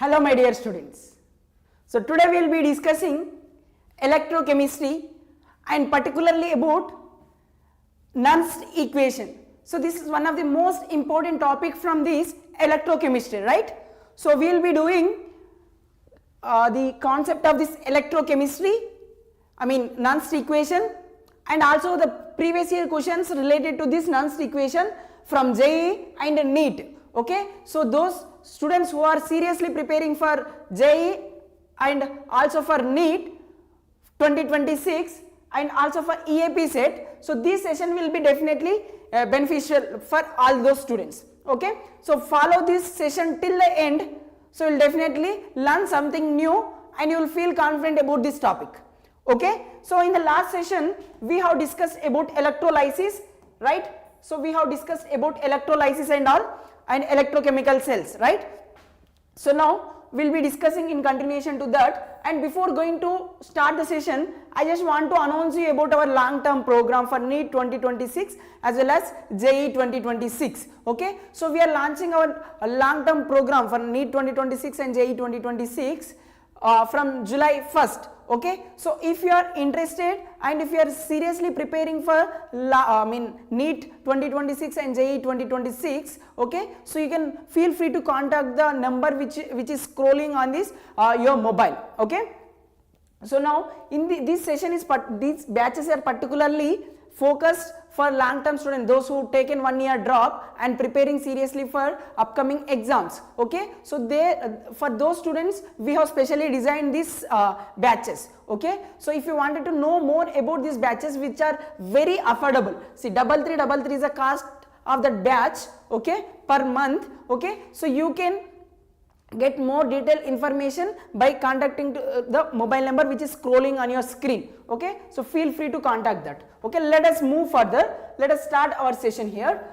Hello my dear students. So today we will be discussing electrochemistry and particularly about Nernst equation. So this is one of the most important topic from this electrochemistry, right? So we will be doing the concept of this electrochemistry, Nernst equation, and also the previous year questions related to this Nernst equation from JEE and NEET. Okay, so those students who are seriously preparing for JEE and also for NEET 2026 and also for EAP set, so this session will be definitely beneficial for all those students. Okay, so follow this session till the end, so you will definitely learn something new and you will feel confident about this topic. Okay, so in the last session we have discussed about electrolysis, right? So we have discussed about electrolysis and all, and electrochemical cells, right? So now we'll be discussing in continuation to that, and before going to start the session, I just want to announce you about our long term program for NEET 2026 as well as JEE 2026. Okay, so we are launching our long term program for NEET 2026 and JEE 2026 from July 1st. Okay, so if you are interested and if you are seriously preparing for NEET 2026 and JEE 2026, okay, so you can feel free to contact the number which is scrolling on this your mobile. Okay, so now in this session these batches are particularly focused for long term students, those who taken 1 year drop and preparing seriously for upcoming exams. Okay, so for those students we have specially designed these batches. Okay, so if you wanted to know more about these batches which are very affordable, see 3333 is the cost of that batch, okay, per month. Okay, so you can get more detailed information by contacting the mobile number which is scrolling on your screen. Okay, so feel free to contact that. Okay, let us move further. Let us start our session here.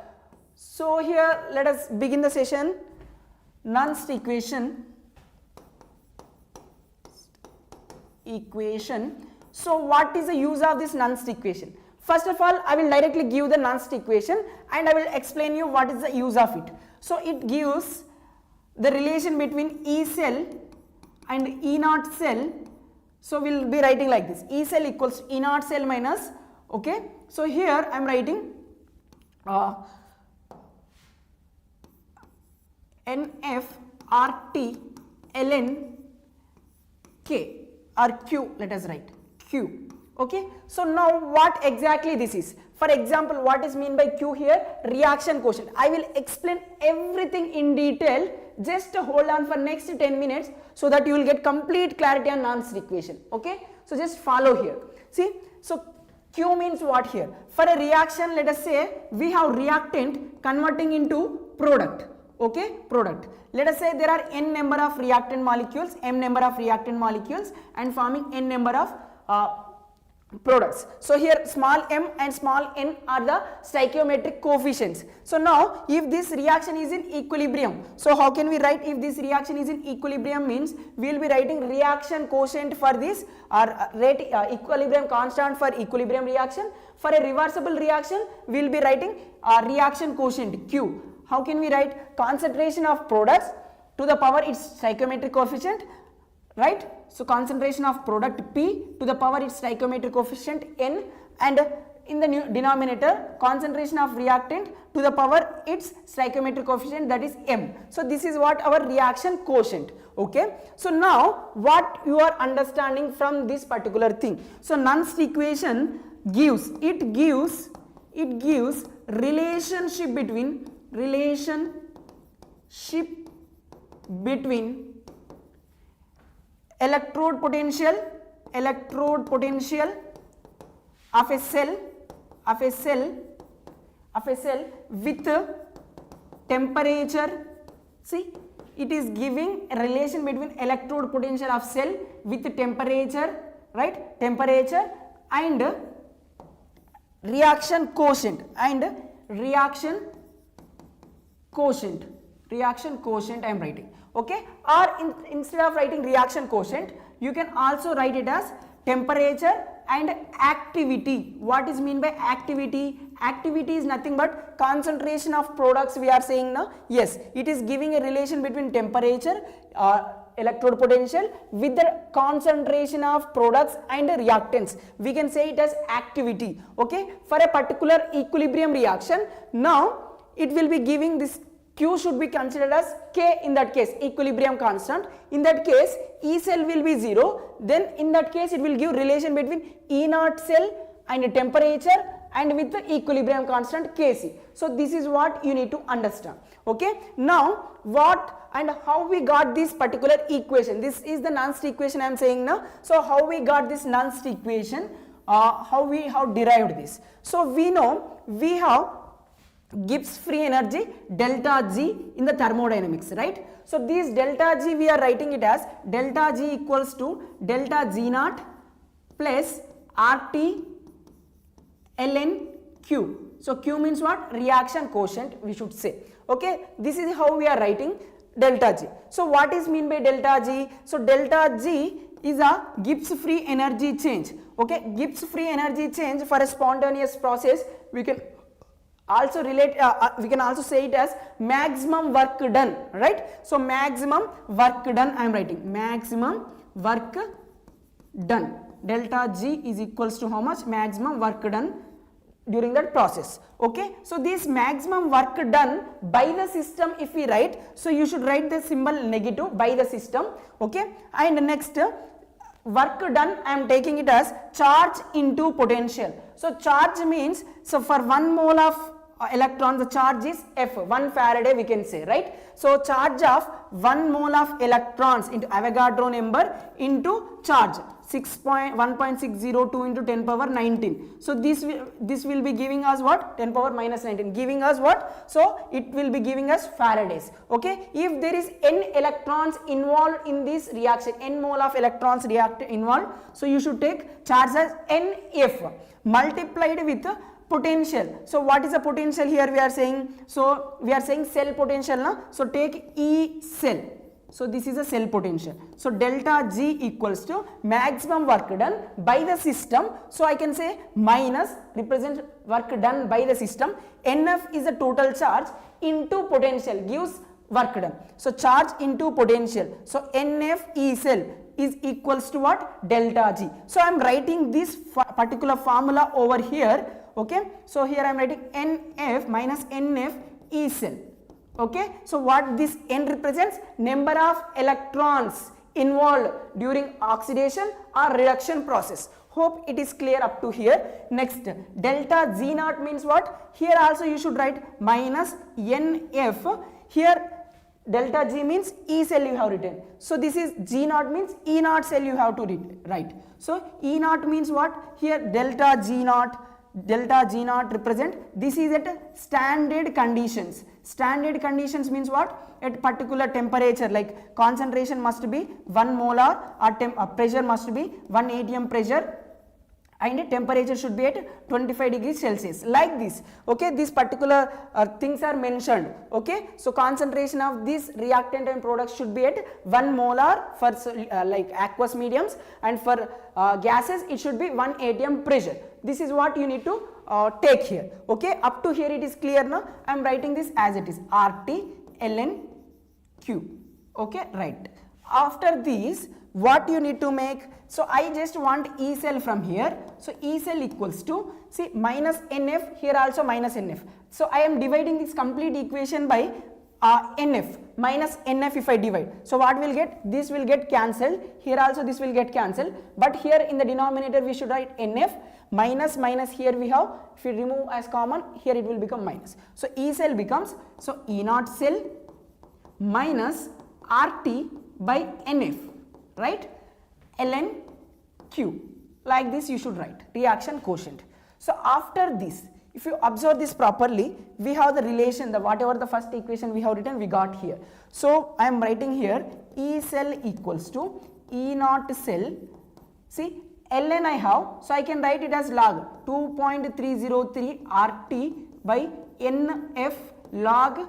So here let us begin the session. Nernst equation. So what is the use of this Nernst equation? First of all, I will directly give the Nernst equation and I will explain you what is the use of it. So it gives the relation between E cell and E naught cell. So we will be writing like this: E cell equals E naught cell minus, okay, so here I am writing NF RT ln K or Q, let us write Q. Okay, so now what exactly this is? For example, what is mean by Q here? Reaction quotient. I will explain everything in detail. Just hold on for next 10 minutes so that you will get complete clarity on Nernst equation. Okay, so just follow here. See, so Q means what here? For a reaction, let us say we have reactant converting into product. Okay, product. Let us say there are n number of reactant molecules, m number of reactant molecules, and forming n number of products. So here small m and small n are the stoichiometric coefficients. So now if this reaction is in equilibrium, so how can we write if this reaction is in equilibrium? Means we will be writing reaction quotient for this, or rate equilibrium constant for equilibrium reaction. For a reversible reaction we will be writing reaction quotient Q. How can we write? Concentration of products to the power its stoichiometric coefficient, right? So concentration of product P to the power its stoichiometric coefficient N, and in the denominator concentration of reactant to the power its stoichiometric coefficient, that is M. So this is what our reaction quotient. Okay, so now what you are understanding from this particular thing? So Nernst equation gives relationship between electrode potential of a cell with temperature. See, it is giving a relation between electrode potential of cell with temperature, right? Temperature and reaction quotient I am writing. Okay, or instead of writing reaction quotient, you can also write it as temperature and activity. What is mean by activity? activity is nothing but concentration of products we are saying now. Yes, it is giving a relation between temperature, electrode potential with the concentration of products and reactants. We can say it as activity. Okay, for a particular equilibrium reaction, now it will be giving this Q should be considered as K in that case, equilibrium constant. In that case, E cell will be 0. Then in that case, it will give relation between E0 cell and temperature and with the equilibrium constant Kc. So this is what you need to understand. Okay. Now what and how we got this particular equation? This is the Nernst equation I am saying now. So how we got this Nernst equation? How we have derived this? So we know we have Gibbs free energy delta G in the thermodynamics, right? So this delta G we are writing it as delta G equals to delta G naught plus RT ln Q. So Q means what? Reaction quotient we should say. Okay, this is how we are writing delta G. So what is mean by delta G? So delta G is a Gibbs free energy change. Okay, Gibbs free energy change for a spontaneous process we can also relate, we can also say it as maximum work done, right? So maximum work done I am writing, maximum work done, delta G is equals to how much? Maximum work done during that process. Okay, so this maximum work done by the system if we write, so you should write the symbol negative by the system. Okay, and next work done I am taking it as charge into potential. So charge means, so for 1 mole of electron the charge is F, 1 Faraday we can say, right? So charge of 1 mole of electrons into Avogadro number into charge 1.602 into 10 power 19. So this will be giving us what? 10 power minus 19, giving us what? So it will be giving us Faradays. Okay, if there is n electrons involved in this reaction, n mole of electrons involved, so you should take charge as NF multiplied with potential. So what is the potential here we are saying? So we are saying cell potential now. So take E cell. So this is a cell potential. So delta G equals to maximum work done by the system. So I can say minus represent work done by the system. NF is the total charge into potential gives work done. So charge into potential. So NF E cell is equals to what? Delta G. So I am writing this particular formula over here. Okay, so here I am writing NF minus NF E cell. Okay, so what this N represents? Number of electrons involved during oxidation or reduction process. Hope it is clear up to here. Next, delta G naught means what? Here also you should write minus NF. Here delta G means E cell you have written. So this is G naught means E naught cell you have to write. So E naught means what? Here delta G naught represent, this is at standard conditions. Standard conditions means what? At particular temperature, like concentration must be 1 molar or pressure must be 1 atm pressure and temperature should be at 25 degrees Celsius, like this. Okay, these particular things are mentioned. Okay, so concentration of this reactant and products should be at 1 molar for like aqueous mediums, and for gases it should be 1 atm pressure. This is what you need to take here. Okay, up to here it is clear now. I am writing this as it is, RT ln Q. Okay, right. After this, what you need to make? So I just want E cell from here. So E cell equals to, see, minus NF, here also minus NF. So I am dividing this complete equation by NF, minus NF if I divide. So what will get? This will get cancelled. Here also this will get cancelled. But here in the denominator we should write NF, minus minus here we have, if we remove as common, here it will become minus. So E cell becomes, so E naught cell minus RT by NF, right? ln Q, like this you should write, reaction quotient. So after this, if you observe this properly, we have the relation, the whatever the first equation we have written, we got here. So I am writing here E cell equals to E naught cell, see, ln I have, so I can write it as log 2.303 RT by NF log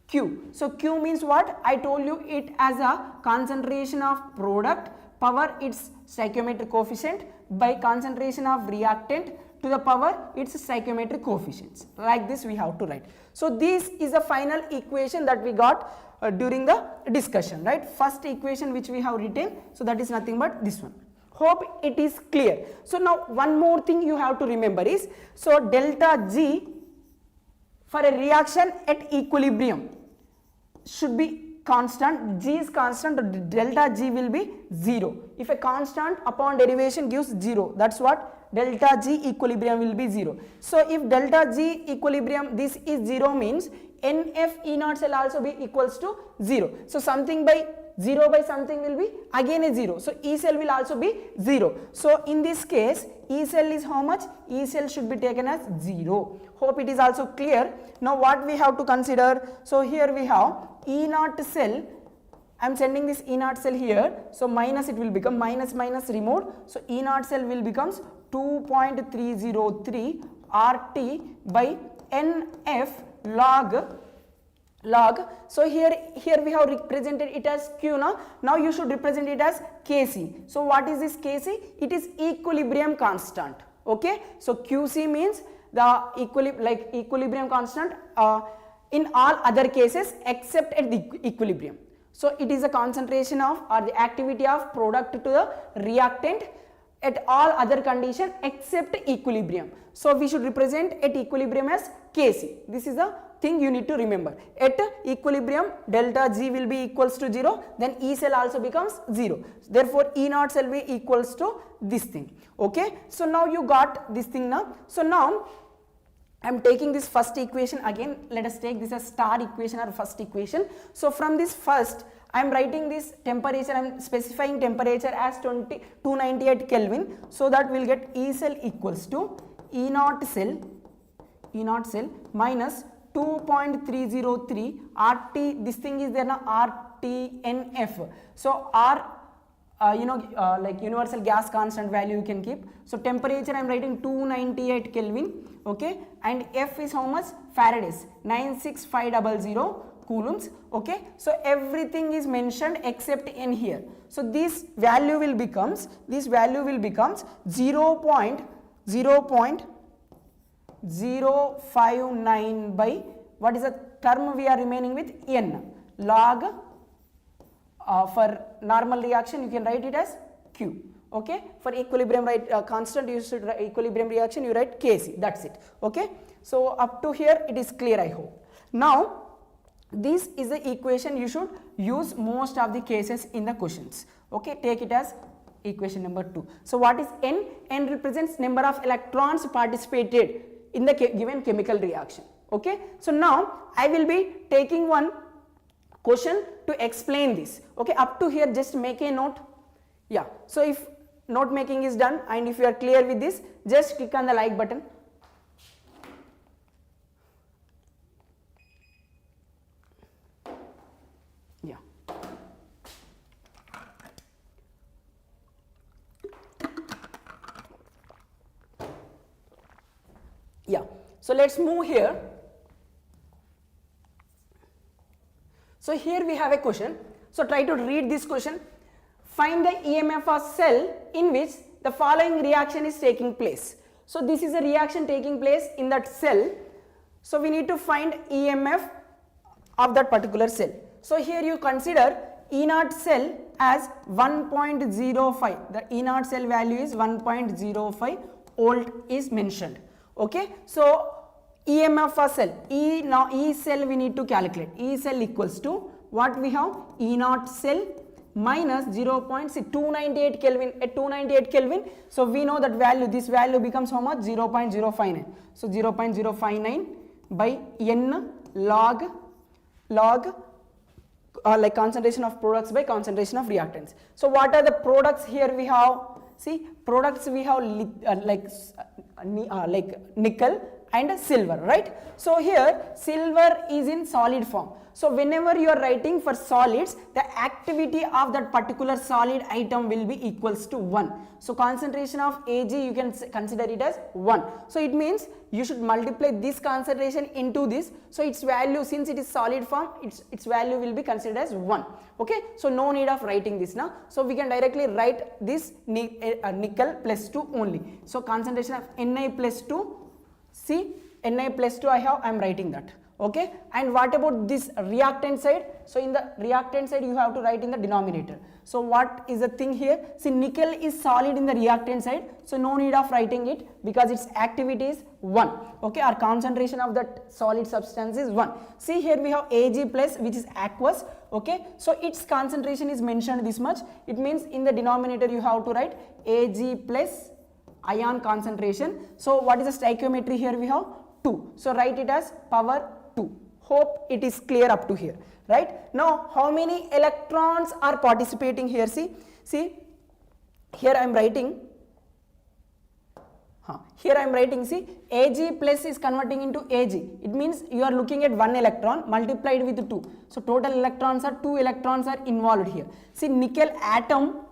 Q. So Q means what? I told you it as a concentration of product power its stoichiometric coefficient by concentration of reactant to the power its stoichiometric coefficients. Like this we have to write. So this is the final equation that we got during the discussion, right? First equation which we have written, so that is nothing but this one. Hope it is clear. So now one more thing you have to remember is, so delta G for a reaction at equilibrium should be constant. G is constant, delta G will be 0. If a constant upon derivation gives 0, that's what delta G equilibrium will be 0. So if delta G equilibrium this is 0 means NF E naught cell also be equals to 0. So something by 0 by something will be again a 0. So E cell will also be 0. So in this case E cell is how much? E cell should be taken as 0. Hope it is also clear. Now what we have to consider? So here we have E naught cell. I am sending this E naught cell here. So minus it will become minus removed. So E naught cell will becomes 2.303 RT by NF log. So here we have represented it as Q now you should represent it as Kc. So what is this Kc? It is equilibrium constant. Okay, so Qc means the equilibrium constant in all other cases except at the equilibrium. So it is a concentration of or the activity of product to the reactant at all other condition except equilibrium. So we should represent at equilibrium as Kc. This is the thing you need to remember. At equilibrium delta G will be equals to 0, then E cell also becomes 0. Therefore E naught cell will be equals to this thing. Okay, so now you got this thing now. So now I am taking this first equation again. Let us take this as star equation or first equation. So from this first I am writing this temperature, I am specifying temperature as 298 Kelvin, so that we will get E cell equals to E naught cell minus 2.303 RT, this thing is there now, RTNF. So R like universal gas constant value you can keep. So temperature I am writing 298 Kelvin, okay, and F is how much? Faradays, 96500 coulombs. Okay, so everything is mentioned except in here. So this value will becomes 0.059 by what is the term we are remaining with? N log. For normal reaction you can write it as Q. Okay, for equilibrium constant you should write equilibrium reaction, you write Kc, that's it. Okay, so up to here it is clear, I hope. Now this is the equation you should use most of the cases in the questions. Okay, take it as equation number 2. So what is N? N represents number of electrons participated in the given chemical reaction. Okay, so now I will be taking one question to explain this. Okay, up to here just make a note. Yeah, so if note making is done and if you are clear with this, just click on the like button. Yeah. Yeah, so let's move here. So here we have a question. So try to read this question. Find the EMF of cell in which the following reaction is taking place. So this is a reaction taking place in that cell. So we need to find EMF of that particular cell. So here you consider E naught cell as 1.05. The E naught cell value is 1.05 volt is mentioned. Okay, so EMF for cell, E cell we need to calculate. E cell equals to what we have? E naught cell minus 0.298 Kelvin at 298 Kelvin. So we know that value, this value becomes how much? 0.059. So 0.059 by N log like concentration of products by concentration of reactants. So what are the products here we have? See, products we have like nickel and silver, right? So here silver is in solid form. So whenever you are writing for solids, the activity of that particular solid item will be equals to 1. So concentration of Ag you can consider it as 1. So it means you should multiply this concentration into this. So its value, since it is solid form, its value will be considered as 1. Okay, so no need of writing this now. So we can directly write this nickel plus 2 only. So concentration of Na plus 2, see Na plus 2 I am writing that. Okay, and what about this reactant side? So in the reactant side you have to write in the denominator. So what is the thing here? See, nickel is solid in the reactant side, so no need of writing it because its activity is 1. Okay, our concentration of that solid substance is 1. See here we have Ag plus, which is aqueous. Okay, so its concentration is mentioned this much. It means in the denominator you have to write Ag plus ion concentration. So what is the stoichiometry here? We have 2. So write it as power 2. Hope it is clear up to here, right? Now how many electrons are participating here? See here I am writing, see Ag plus is converting into Ag. It means you are looking at 1 electron multiplied with 2. So total electrons are 2 electrons are involved here. See, nickel atom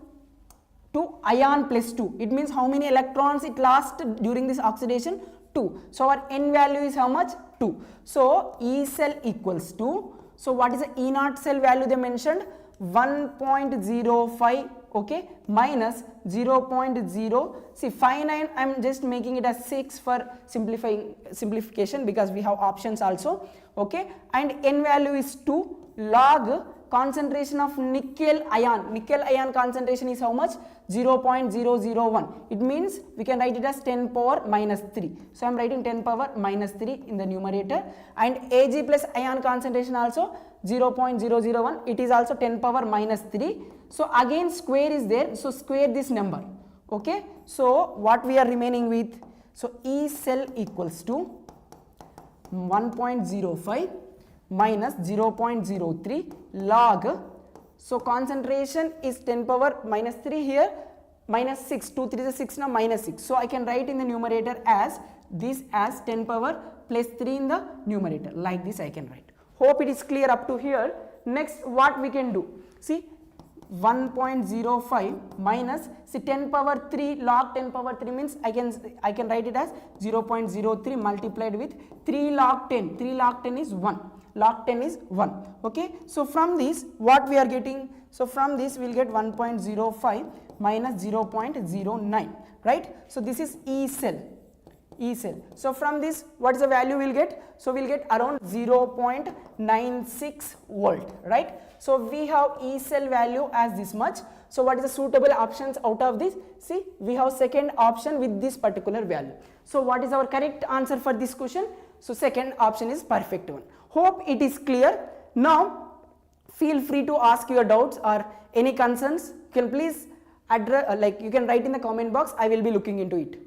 to ion plus 2. It means how many electrons it lost during this oxidation? 2. So our N value is how much? 2. So E cell equals to, so what is the E naught cell value they mentioned? 1.05, okay, minus 0.0, see 59, I am just making it as 6 for simplification because we have options also, okay, and N value is 2 log concentration of nickel ion concentration is how much? 0.001. It means we can write it as 10 power minus 3. So I am writing 10 power minus 3 in the numerator, and Ag plus ion concentration also 0.001. It is also 10 power minus 3. So again square is there. So square this number. Okay. So what we are remaining with? So E cell equals to 1.05 minus 0.03 log, so concentration is 10 power minus 3 here, minus 6, 2 3 is 6 now, minus 6. So I can write in the numerator as this as 10 power plus 3 in the numerator, like this I can write. Hope it is clear up to here. Next what we can do? See 1.05 minus, see 10 power 3 log 10 power 3 means I can write it as 0.03 multiplied with 3 log 10. 3 log 10 is 1. Log 10 is 1. Okay. So from this what we are getting? So from this we will get 1.05 minus 0.09, right? So this is E cell. So from this what is the value we will get? So we will get around 0.96 volt, right? So we have E cell value as this much. So what is the suitable options out of this? See, we have second option with this particular value. So what is our correct answer for this question? So second option is perfect one. Hope it is clear. Now feel free to ask your doubts or any concerns. You can please address, you can write in the comment box. I will be looking into it.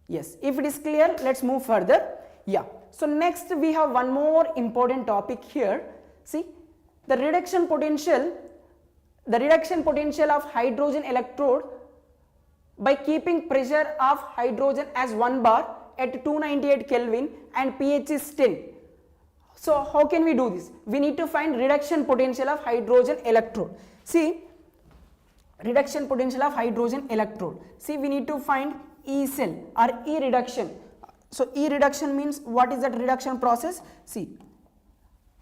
Yes, if it is clear, let's move further. Yeah. So next we have one more important topic here. See, the reduction potential of hydrogen electrode by keeping pressure of hydrogen as 1 bar at 298 Kelvin and pH is 10. So how can we do this? We need to find reduction potential of hydrogen electrode. See, reduction potential of hydrogen electrode. See, we need to find E cell or E reduction. So E reduction means what is that reduction process? See,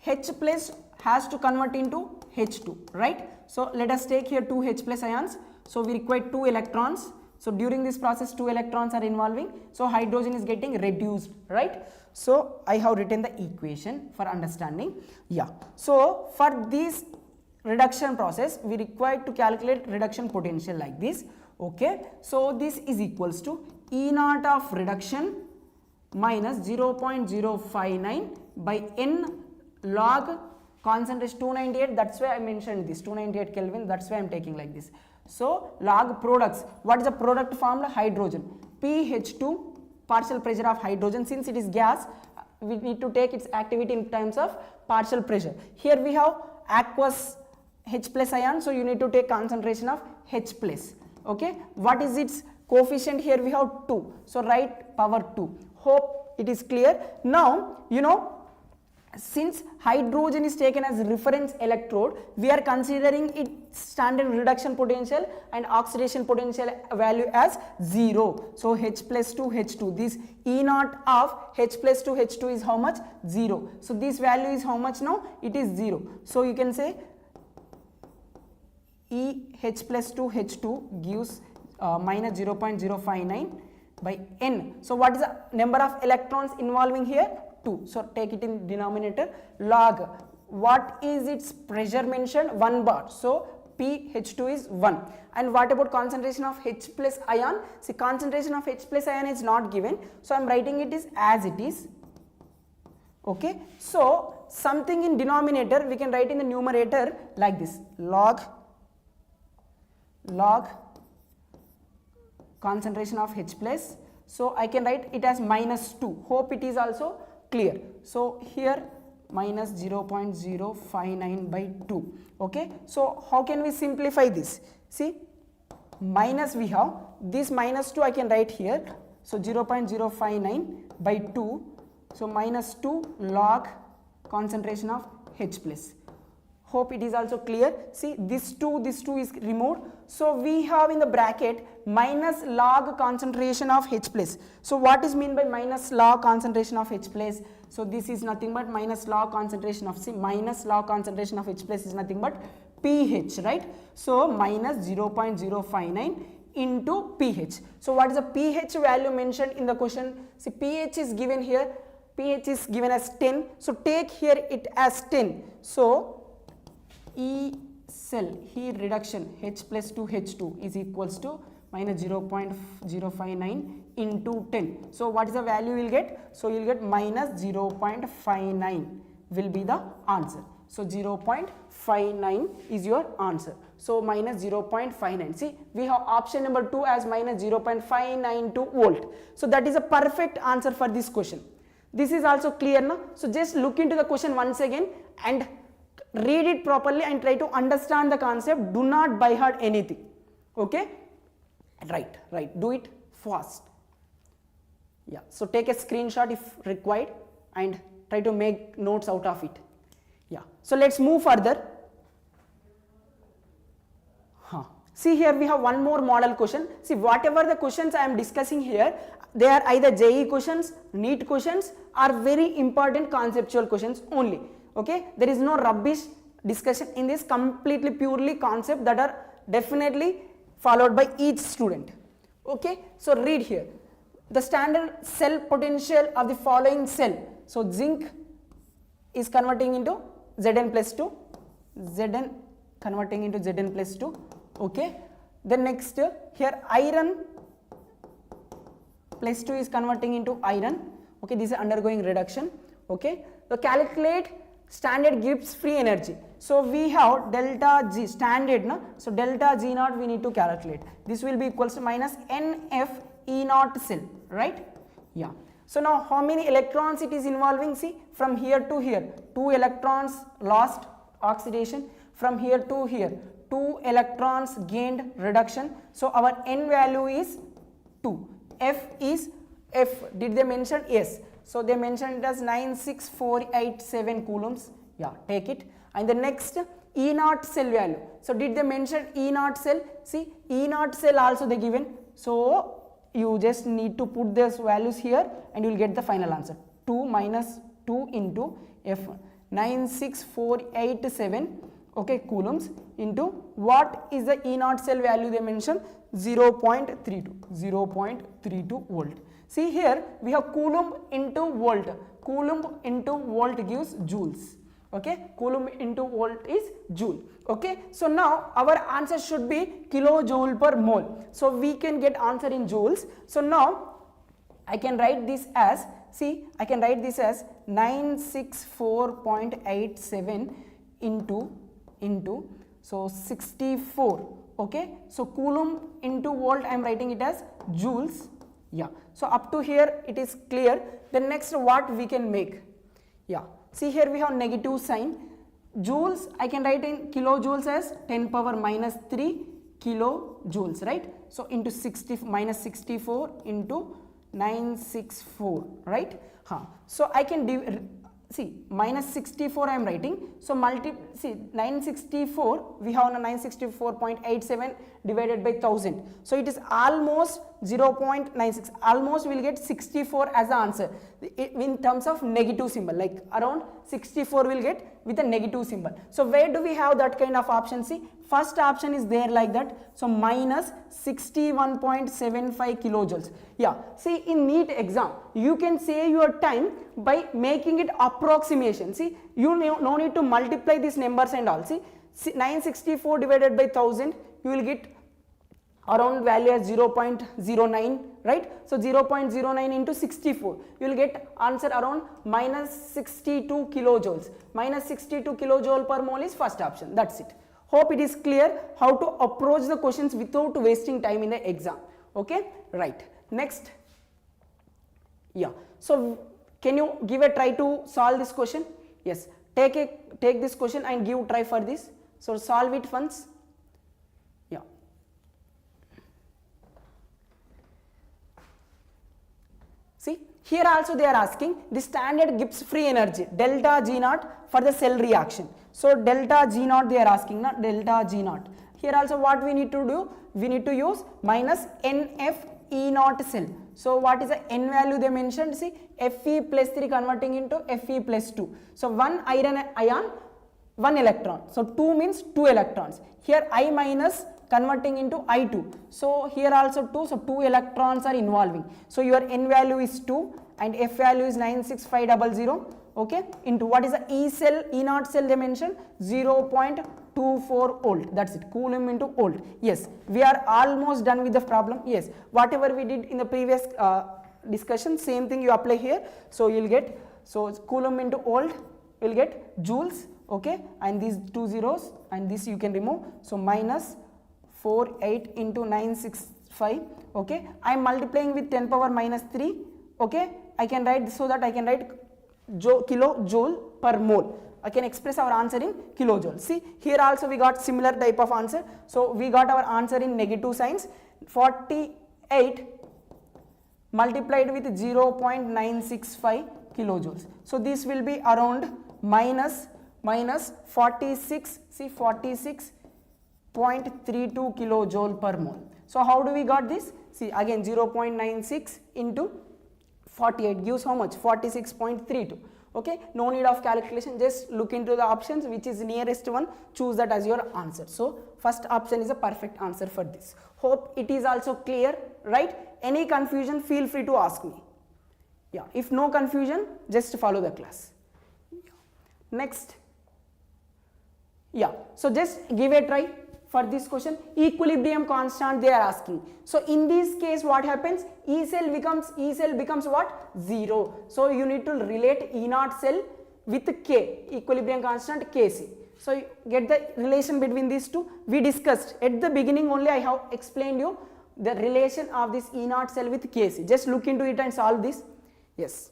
H plus has to convert into H2, right? So let us take here 2 H plus ions. So we require 2 electrons. So during this process 2 electrons are involving. So hydrogen is getting reduced, right? So I have written the equation for understanding. Yeah. So for this reduction process we require to calculate reduction potential like this. Okay. So this is equals to E naught of reduction minus 0.059 by N log concentration 298. That's why I mentioned this 298 Kelvin. That's why I am taking like this. So log products. What is the product formed? Hydrogen. pH2 partial pressure of hydrogen. Since it is gas, we need to take its activity in terms of partial pressure. Here we have aqueous H plus ion. So you need to take concentration of H plus. Okay. What is its coefficient? Here we have 2. So write power 2. Hope it is clear. Now, you know, since hydrogen is taken as reference electrode, we are considering its standard reduction potential and oxidation potential value as 0. So H plus 2 H2, this E naught of H plus 2 H2 is how much? 0. So this value is how much now? It is 0. So you can say E H plus 2 H2 gives minus 0.059 by N. So what is the number of electrons involving here? 2. So take it in denominator. Log, what is its pressure mentioned? 1 bar. So pH2 is 1. And what about concentration of H plus ion? See, concentration of H plus ion is not given, so I am writing it is as it is. Okay, so something in denominator we can write in the numerator like this: log concentration of H plus. So I can write it as minus 2. Hope it is also clear. So here minus 0.059 by 2. Okay, so how can we simplify this? See, minus we have this minus 2 I can write here. So 0.059 by 2. So minus 2 log concentration of H plus. Hope it is also clear. See, this 2 is removed. So we have in the bracket minus log concentration of H plus. So what is mean by minus log concentration of H plus? So this is nothing but minus log concentration of, see, minus log concentration of H plus is nothing but pH, right? So minus 0.059 into pH. So what is the pH value mentioned in the question? See, pH is given here. pH is given as 10. So take here it as 10. So E cell heat reduction H plus 2 H2 is equals to minus 0.059 into 10. So what is the value you will get? So you will get minus 0.59 will be the answer. So 0.59 is your answer. So minus 0.59. See, we have option number 2 as minus 0.592 volt. So that is a perfect answer for this question. This is also clear now. So just look into the question once again and read it properly and try to understand the concept. Do not by heart anything. Okay? Right. Do it fast. Yeah. So take a screenshot if required and try to make notes out of it. Yeah. So let's move further. See, here we have one more model question. See, whatever the questions I am discussing here, they are either JEE questions, NEET questions, or very important conceptual questions only. Okay, there is no rubbish discussion in this, completely purely concept that are definitely followed by each student. Okay, so read here. The standard cell potential of the following cell. So zinc is converting into Zn plus 2, Zn converting into Zn plus 2. Okay, then next here iron plus 2 is converting into iron. Okay, this is undergoing reduction. Okay, so calculate standard Gibbs free energy. So we have delta G standard, no? So delta G naught we need to calculate. This will be equals to minus NF E naught cell, right? Yeah. So now how many electrons it is involving? See, from here to here 2 electrons lost, oxidation. From here to here 2 electrons gained, reduction. So our N value is 2. F is F. Did they mention? Yes. So they mentioned it as 96487 coulombs. Yeah, take it. And the next E naught cell value. So did they mention E naught cell? See, E naught cell also they given. So you just need to put those values here and you will get the final answer. 2 minus 2 into F 96487, okay, coulombs into what is the E naught cell value they mentioned? 0.32 volt. See, here we have coulomb into volt. Coulomb into volt gives joules. Okay, coulomb into volt is joule. Okay, so now our answer should be kilojoule per mole. So we can get answer in joules. So now I can write this as, see, I can write this as 964.87 into so 64. Okay, so coulomb into volt I am writing it as joules. Yeah, so up to here it is clear. Then next what we can make? Yeah, see, here we have negative sign. Joules I can write in kilojoules as 10 power minus 3 kilojoules, right? So into 60 minus 64 into 964, right? So I can see minus 64 I am writing, so see 964, we have 964.87 divided by 1000, so it is almost 0.96, almost we will get 64 as the answer in terms of negative symbol, like around 64 will get with a negative symbol. So where do we have that kind of option? See, first option is there like that, so minus 61.75 kilojoules. Yeah, see in NEET exam you can save your time by making it approximation. See, you no need to multiply these numbers and all. See 964 divided by 1000, you will get around value as 0.09, right? So 0.09 into 64, you will get answer around minus 62 kilojoules. Minus 62 kilojoule per mole is first option. That's it. Hope it is clear how to approach the questions without wasting time in the exam. Okay, right. Next. Yeah. So can you give a try to solve this question? Yes. Take this question and give try for this. So solve it once. Yeah. See, here also they are asking the standard Gibbs free energy delta G naught for the cell reaction. So delta G naught they are asking, not delta G naught. Here also what we need to do? We need to use minus NF E naught cell. So what is the N value they mentioned? See, Fe plus 3 converting into Fe plus 2. So 1 iron ion, 1 electron. So 2 means 2 electrons. Here I minus converting into I2. So here also 2. So 2 electrons are involving. So your N value is 2 and F value is 96500. Okay. Into what is the E cell, E naught cell they mentioned? 0.24 volt. That's it. Coulomb into volt. Yes. We are almost done with the problem. Yes. Whatever we did in the previous discussion, same thing you apply here. So you will get, so Coulomb into volt, you will get joules. Okay. And these two zeros and this you can remove. So minus 48 into 965. Okay. I am multiplying with 10 power minus 3. Okay. I can write so that I can write kilojoule per mole. I can express our answer in kilojoule. See, here also we got similar type of answer. So we got our answer in negative signs. 48 multiplied with 0.965 kilojoules. So this will be around minus 46. See, 46.32 kilojoule per mole. So how do we got this? See, again 0.96 into 48 gives how much? 46.32. Okay, no need of calculation, just look into the options which is nearest one, choose that as your answer. So first option is a perfect answer for this. Hope it is also clear, right? Any confusion, feel free to ask me. Yeah, if no confusion, just follow the class. Next. Yeah, so just give a try for this question. Equilibrium constant they are asking. So in this case what happens? E cell becomes what? 0. So you need to relate E naught cell with K, equilibrium constant Kc. So you get the relation between these two. We discussed at the beginning only, I have explained you the relation of this E naught cell with Kc. Just look into it and solve this. Yes.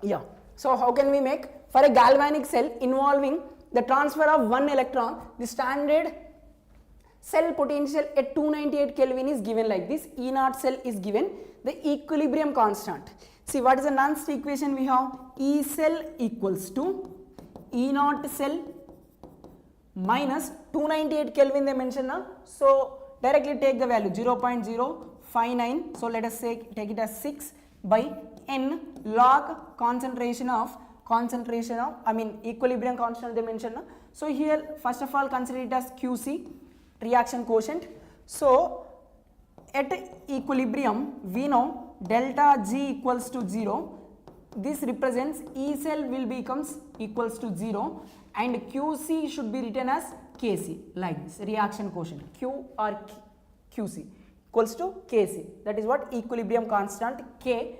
Yeah. So how can we make? For a galvanic cell involving the transfer of one electron, the standard cell potential at 298 Kelvin is given like this. E naught cell is given. The equilibrium constant. See, what is the Nernst equation we have? E cell equals to E naught cell minus 298 Kelvin they mentioned now. So directly take the value 0.059. So let us say take it as 6 by N log concentration of equilibrium constant they mentioned. So here first of all consider it as QC, reaction quotient. So at equilibrium we know delta G equals to 0. This represents E cell will becomes equals to 0 and QC should be written as Kc like this, reaction quotient Q or QC equals to Kc. That is what equilibrium constant K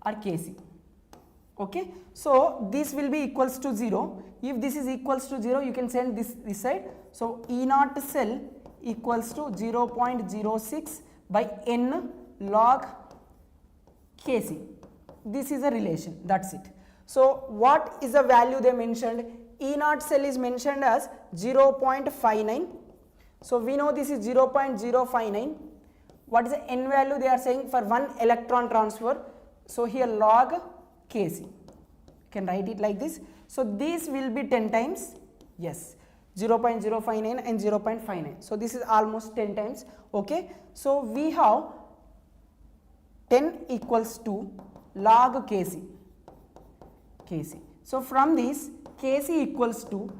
or Kc. Okay, so this will be equals to 0. If this is equals to 0, you can send this side. So E naught cell equals to 0.06 by n log Kc. This is a relation, that's it. So what is the value they mentioned? E naught cell is mentioned as 0.59. So we know this is 0.059. What is the n value they are saying for one electron transfer? So here log Kc. You can write it like this. So this will be 10 times, yes, 0.059 and 0.59. So this is almost 10 times, okay. So we have 10 equals to log Kc. So from this Kc equals to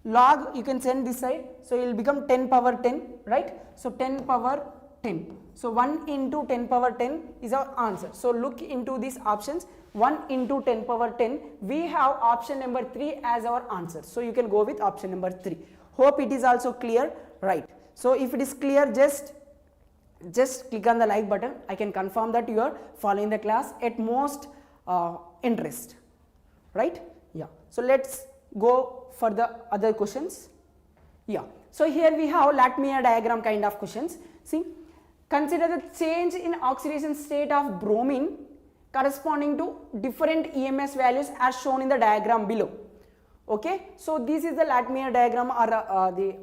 log, you can send this side, so it will become 10 power 10, right? So 10 power 10. So 1 into 10 power 10 is our answer. So look into these options. 1 into 10 power 10, we have option number 3 as our answer. So you can go with option number 3. Hope it is also clear, right? So if it is clear, just click on the like button. I can confirm that you are following the class at most interest, right? Yeah. So let's go for the other questions. Yeah. So here we have Latmia diagram kind of questions. See, consider the change in oxidation state of bromine corresponding to different EMS values as shown in the diagram below. Okay. So this is the Latmia diagram, or the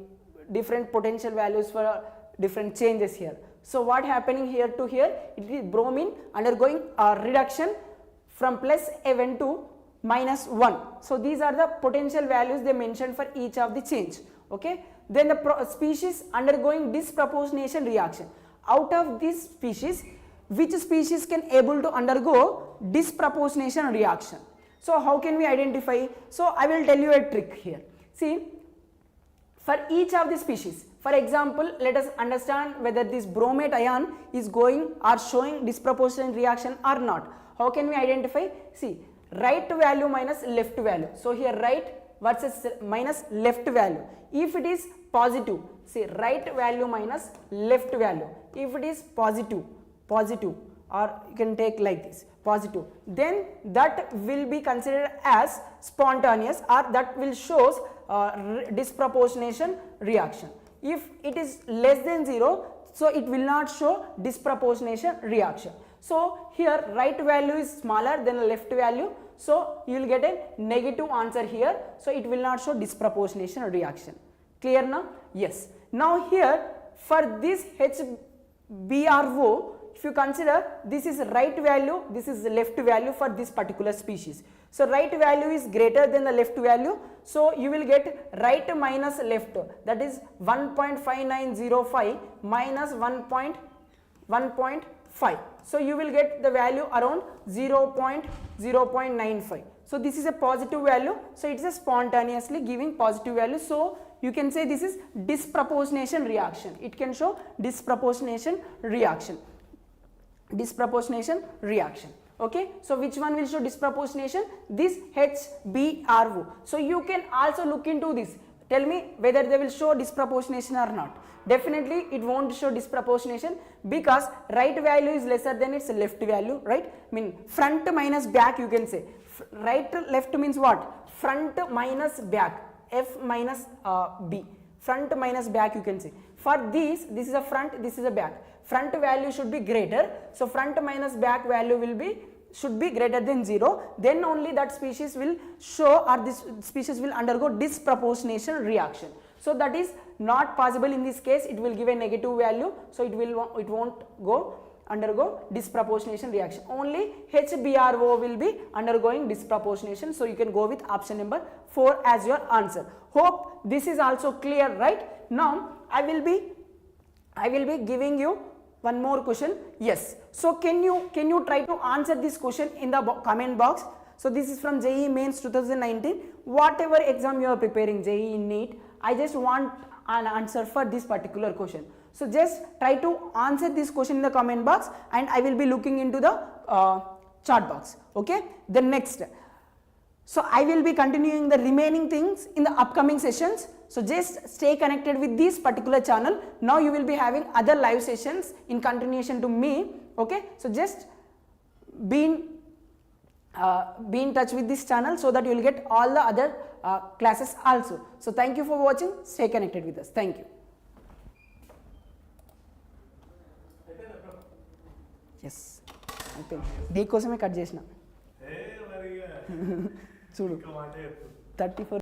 different potential values for different changes here. So what happening here to here? It is bromine undergoing a reduction from plus 11 to minus 1. So these are the potential values they mentioned for each of the change. Okay. Then the species undergoing disproportionation reaction. Out of this species, which species can able to undergo disproportionation reaction? So how can we identify? So I will tell you a trick here. See, for each of the species, for example, let us understand whether this bromate ion is going or showing disproportionate reaction or not. How can we identify? See, right value minus left value. So here right versus minus left value. If it is positive, see right value minus left value. If it is positive, or you can take like this, positive, then that will be considered as spontaneous, or that will shows disproportionation reaction. If it is less than 0, so it will not show disproportionation reaction. So here right value is smaller than left value, so you will get a negative answer here. So it will not show disproportionation reaction. Clear now? Yes. Now here for this HBRO, if you consider this is right value, this is left value for this particular species. So right value is greater than the left value, so you will get right minus left, that is 1.5905 minus 1.5. So you will get the value around 0.95. So this is a positive value, so it is a spontaneously giving positive value. So you can say this is disproportionation reaction. It can show disproportionation reaction. Okay, so which one will show disproportionation? This HBRO. So you can also look into this. Tell me whether they will show disproportionation or not. Definitely it won't show disproportionation, because right value is lesser than its left value, right? I mean front minus back, you can say. Right left means what? Front minus back, F minus B. Front minus back, you can say. For this is a front, this is a back. Front value should be greater, so front minus back value should be greater than 0, then only that species will show, or this species will undergo disproportionation reaction. So that is not possible in this case. It will give a negative value, so it won't undergo disproportionation reaction. Only HBRO will be undergoing disproportionation. So you can go with option number 4 as your answer. Hope this is also clear, right? Now I will be giving you one more question. Yes. So can you try to answer this question in the comment box? So this is from JEE Mains 2019. Whatever exam you are preparing, JEE, NEET, I just want an answer for this particular question. So just try to answer this question in the comment box, and I will be looking into the chat box. Okay. The next. So I will be continuing the remaining things in the upcoming sessions. So just stay connected with this particular channel. Now you will be having other live sessions in continuation to me. Okay. So just be in touch with this channel, so that you will get all the other classes also. So thank you for watching. Stay connected with us. Thank you. Yes అయితే దీనికోసమే cut చేసిన చూడు 34